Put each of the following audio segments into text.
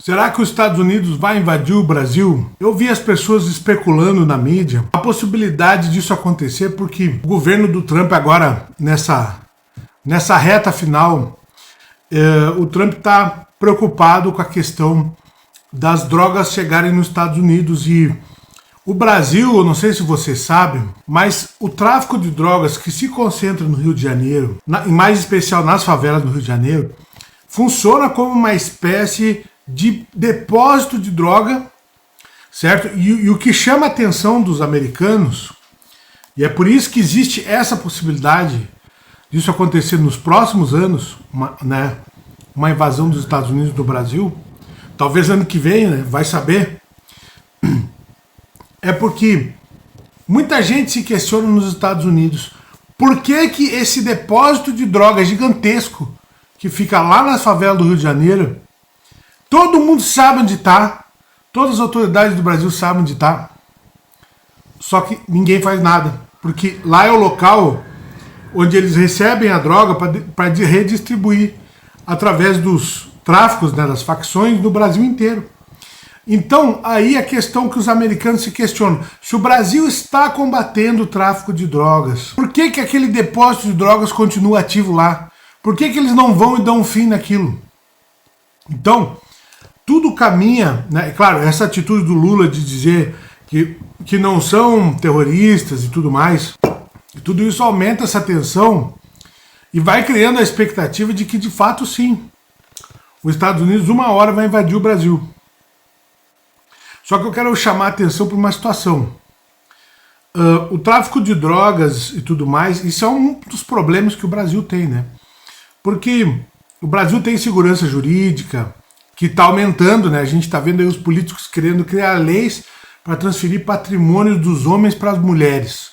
Será que os Estados Unidos vai invadir o Brasil? Eu vi as pessoas especulando na mídia a possibilidade disso acontecer porque o governo do Trump agora, nessa reta final, o Trump está preocupado com a questão das drogas chegarem nos Estados Unidos e o Brasil, eu não sei se vocês sabem, mas o tráfico de drogas que se concentra no Rio de Janeiro, em mais especial nas favelas do Rio de Janeiro, funciona como uma espécie de depósito de droga, certo? E o que chama a atenção dos americanos, e é por isso que existe essa possibilidade disso acontecer nos próximos anos, uma invasão dos Estados Unidos do Brasil, talvez ano que vem, né? Vai saber. É porque muita gente se questiona nos Estados Unidos por que esse depósito de droga gigantesco que fica lá nas favelas do Rio de Janeiro, todo mundo sabe onde está, todas as autoridades do Brasil sabem onde está, só que ninguém faz nada, porque lá é o local onde eles recebem a droga para redistribuir através dos tráficos, né, das facções no Brasil inteiro. Então, aí a questão que os americanos se questionam, se o Brasil está combatendo o tráfico de drogas, por que aquele depósito de drogas continua ativo lá? Por que eles não vão e dão um fim naquilo? Então, tudo caminha, né? Claro, essa atitude do Lula de dizer que não são terroristas e tudo mais, e tudo isso aumenta essa tensão e vai criando a expectativa de que, de fato, sim, os Estados Unidos uma hora vai invadir o Brasil. Só que eu quero chamar a atenção para uma situação. O tráfico de drogas e tudo mais, isso é um dos problemas que o Brasil tem, né? Porque o Brasil tem segurança jurídica, que está aumentando, né? A gente está vendo aí os políticos querendo criar leis para transferir patrimônio dos homens para as mulheres.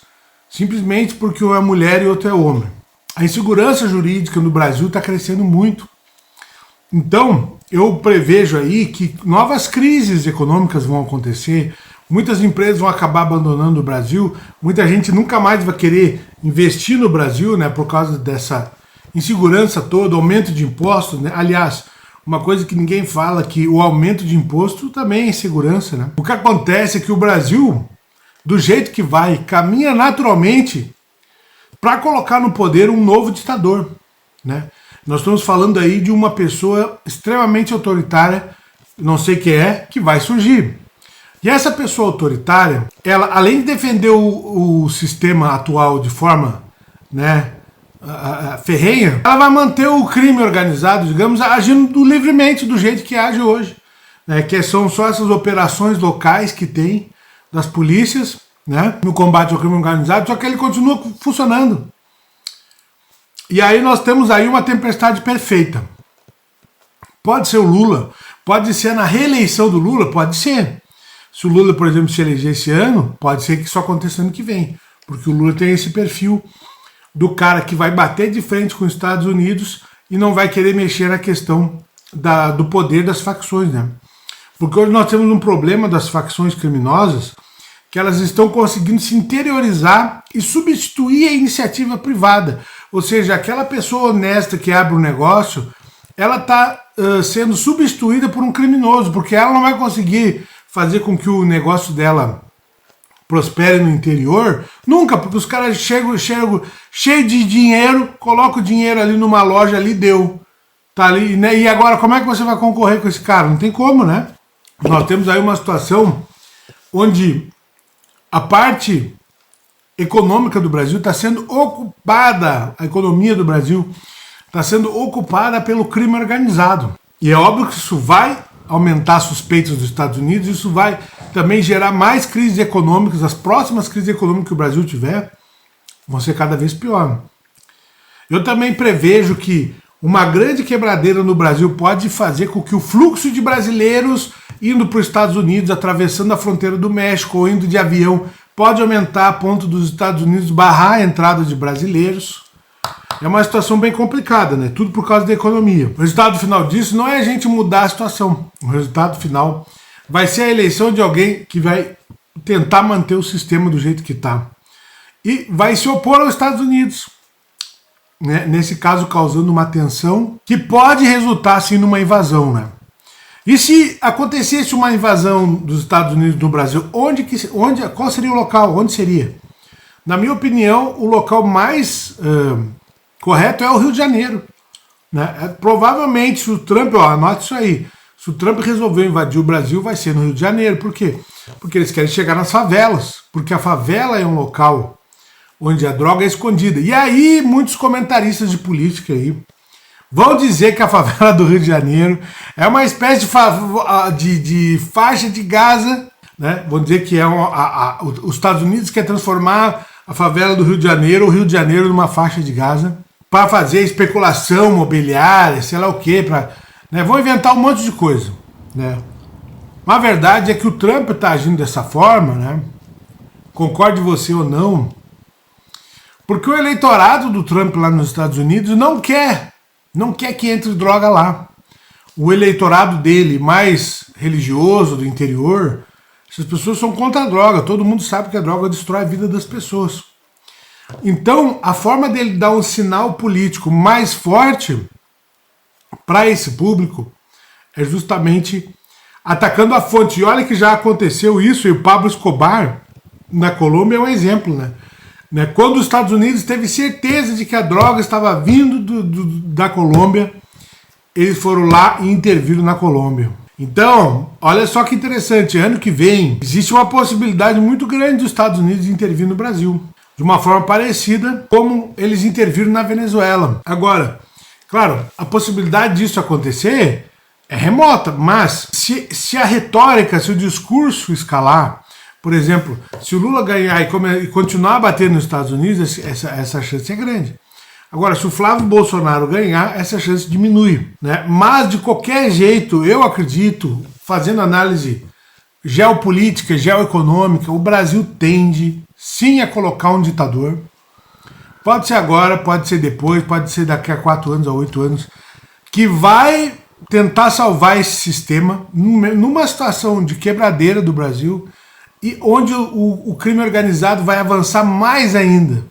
Simplesmente porque um é mulher e outro é homem. A insegurança jurídica no Brasil está crescendo muito. Então, eu prevejo aí que novas crises econômicas vão acontecer, muitas empresas vão acabar abandonando o Brasil, muita gente nunca mais vai querer investir no Brasil, né, por causa dessa insegurança toda, aumento de impostos, né? Aliás, uma coisa que ninguém fala, que o aumento de imposto também é insegurança, né? O que acontece é que o Brasil, do jeito que vai, caminha naturalmente para colocar no poder um novo ditador, né? Nós estamos falando aí de uma pessoa extremamente autoritária, não sei quem é, que vai surgir. E essa pessoa autoritária, ela, além de defender o sistema atual de forma, né, ferrenha, ela vai manter o crime organizado, digamos, agindo livremente do jeito que age hoje, né, que são só essas operações locais que tem das polícias, né, no combate ao crime organizado, só que ele continua funcionando. E aí nós temos aí uma tempestade perfeita. Pode ser o Lula, pode ser na reeleição do Lula, pode ser. Se o Lula, por exemplo, se eleger esse ano, pode ser que isso aconteça ano que vem, porque o Lula tem esse perfil do cara que vai bater de frente com os Estados Unidos e não vai querer mexer na questão do poder das facções, né? Porque hoje nós temos um problema das facções criminosas, que elas estão conseguindo se interiorizar e substituir a iniciativa privada. Ou seja, aquela pessoa honesta que abre um negócio, ela está sendo substituída por um criminoso, porque ela não vai conseguir fazer com que o negócio dela prospere no interior, nunca, porque os caras chegam cheio de dinheiro, colocam o dinheiro ali numa loja, ali deu. Tá ali, né? E agora, como é que você vai concorrer com esse cara? Não tem como, né? Nós temos aí uma situação onde a parte econômica do Brasil está sendo ocupada, a economia do Brasil está sendo ocupada pelo crime organizado. E é óbvio que isso vai aumentar suspeitas dos Estados Unidos, isso vai também gerar mais crises econômicas, as próximas crises econômicas que o Brasil tiver vão ser cada vez pior. Eu também prevejo que uma grande quebradeira no Brasil pode fazer com que o fluxo de brasileiros indo para os Estados Unidos, atravessando a fronteira do México ou indo de avião, pode aumentar a ponto dos Estados Unidos barrar a entrada de brasileiros. É uma situação bem complicada, né? Tudo por causa da economia. O resultado final disso não é a gente mudar a situação. O resultado final vai ser a eleição de alguém que vai tentar manter o sistema do jeito que está. E vai se opor aos Estados Unidos. Né? Nesse caso, causando uma tensão que pode resultar, sim, numa invasão, né? E se acontecesse uma invasão dos Estados Unidos no Brasil, qual seria o local? Onde seria? Na minha opinião, o local mais correto é o Rio de Janeiro. Né? Provavelmente, se o Trump, anote isso aí, se o Trump resolveu invadir o Brasil, vai ser no Rio de Janeiro. Por quê? Porque eles querem chegar nas favelas, porque a favela é um local onde a droga é escondida. E aí, muitos comentaristas de política aí vão dizer que a favela do Rio de Janeiro é uma espécie de faixa de Gaza, né? Vão dizer que os Estados Unidos quer transformar a favela do Rio de Janeiro, o Rio de Janeiro, numa faixa de Gaza, para fazer especulação mobiliária, sei lá o quê, né? Vão inventar um monte de coisa, né? Mas a verdade é que o Trump está agindo dessa forma, né? Concorde você ou não, porque o eleitorado do Trump lá nos Estados Unidos não quer que entre droga lá. O eleitorado dele, mais religioso, do interior, essas pessoas são contra a droga. Todo mundo sabe que a droga destrói a vida das pessoas. Então, a forma dele dar um sinal político mais forte para esse público é justamente atacando a fonte. E olha que já aconteceu isso, e o Pablo Escobar, na Colômbia, é um exemplo, né? Quando os Estados Unidos teve certeza de que a droga estava vindo da Colômbia, eles foram lá e interviram na Colômbia. Então, olha só que interessante, ano que vem existe uma possibilidade muito grande dos Estados Unidos intervir no Brasil, de uma forma parecida como eles interviram na Venezuela. Agora, claro, a possibilidade disso acontecer é remota, mas se a retórica, se o discurso escalar, por exemplo, se o Lula ganhar e continuar a bater nos Estados Unidos, essa chance é grande. Agora, se o Flávio Bolsonaro ganhar, essa chance diminui, né? Mas, de qualquer jeito, eu acredito, fazendo análise geopolítica, geoeconômica, o Brasil tende, sim, a colocar um ditador. Pode ser agora, pode ser depois, pode ser daqui a 4 anos, a 8 anos, que vai tentar salvar esse sistema numa situação de quebradeira do Brasil, e onde o crime organizado vai avançar mais ainda.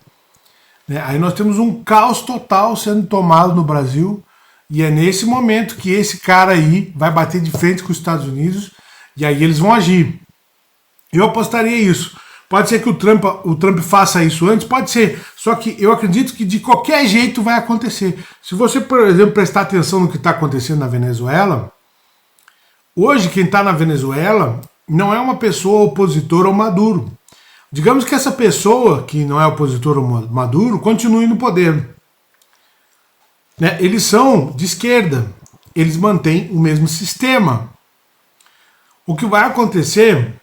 Aí nós temos um caos total sendo tomado no Brasil, e é nesse momento que esse cara aí vai bater de frente com os Estados Unidos, e aí eles vão agir. Eu apostaria isso. Pode ser que o Trump faça isso antes, pode ser, só que eu acredito que de qualquer jeito vai acontecer. Se você, por exemplo, prestar atenção no que está acontecendo na Venezuela, hoje quem está na Venezuela não é uma pessoa opositora ao Maduro. Digamos que essa pessoa, que não é opositora ao Maduro, continue no poder. Né? Eles são de esquerda, eles mantêm o mesmo sistema. O que vai acontecer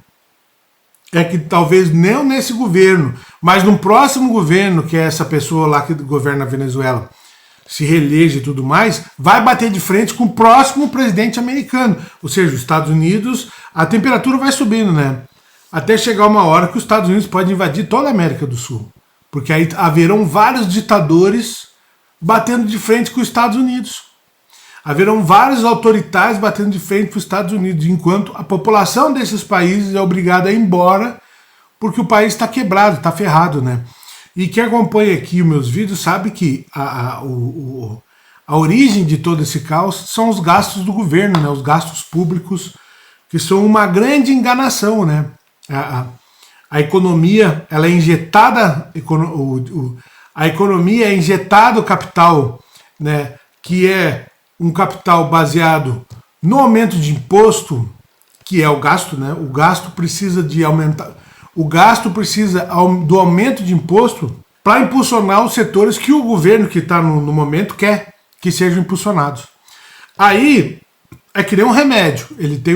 é que talvez não nesse governo, mas no próximo governo, que é essa pessoa lá que governa a Venezuela, se reeleja e tudo mais, vai bater de frente com o próximo presidente americano. Ou seja, os Estados Unidos, a temperatura vai subindo, né? Até chegar uma hora que os Estados Unidos podem invadir toda a América do Sul. Porque aí haverão vários ditadores batendo de frente com os Estados Unidos. Haverão vários autoritários batendo de frente com os Estados Unidos, enquanto a população desses países é obrigada a ir embora, porque o país está quebrado, está ferrado, né? E quem acompanha aqui os meus vídeos sabe que a origem de todo esse caos são os gastos do governo, né? Os gastos públicos, que são uma grande enganação, né? A economia, ela é injetada, a economia é injetado capital, né? Que é um capital baseado no aumento de imposto, que é o gasto, né? O gasto precisa de aumentar. O gasto precisa do aumento de imposto para impulsionar os setores que o governo que está no momento quer que sejam impulsionados. Aí é que nem um remédio. Ele tem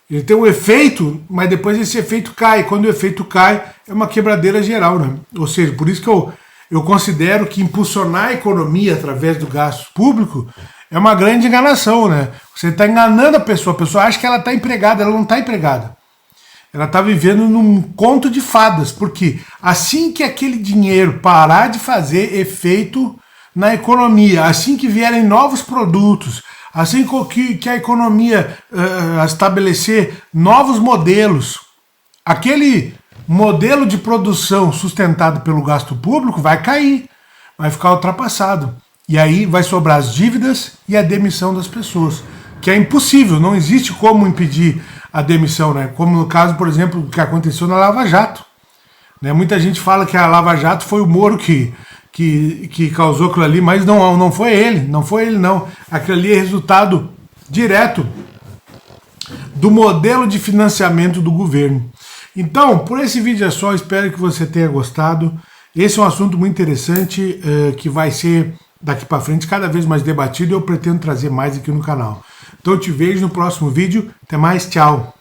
ele tem um efeito, mas depois esse efeito cai. Quando o efeito cai, é uma quebradeira geral, né? Ou seja, por isso que eu considero que impulsionar a economia através do gasto público é uma grande enganação, né? Você está enganando a pessoa acha que ela está empregada, ela não está empregada. Ela está vivendo num conto de fadas, porque assim que aquele dinheiro parar de fazer efeito na economia, assim que vierem novos produtos, assim que a economia estabelecer novos modelos, aquele modelo de produção sustentado pelo gasto público vai cair, vai ficar ultrapassado. E aí vai sobrar as dívidas e a demissão das pessoas. que é impossível, não existe como impedir a demissão, né? Como no caso, por exemplo, que aconteceu na Lava Jato. Né? Muita gente fala que a Lava Jato foi o Moro que causou aquilo ali, mas não foi ele, não. Aquilo ali é resultado direto do modelo de financiamento do governo. Então, por esse vídeo é só, espero que você tenha gostado. Esse é um assunto muito interessante que vai ser daqui para frente cada vez mais debatido e eu pretendo trazer mais aqui no canal. Então eu te vejo no próximo vídeo. Até mais, tchau!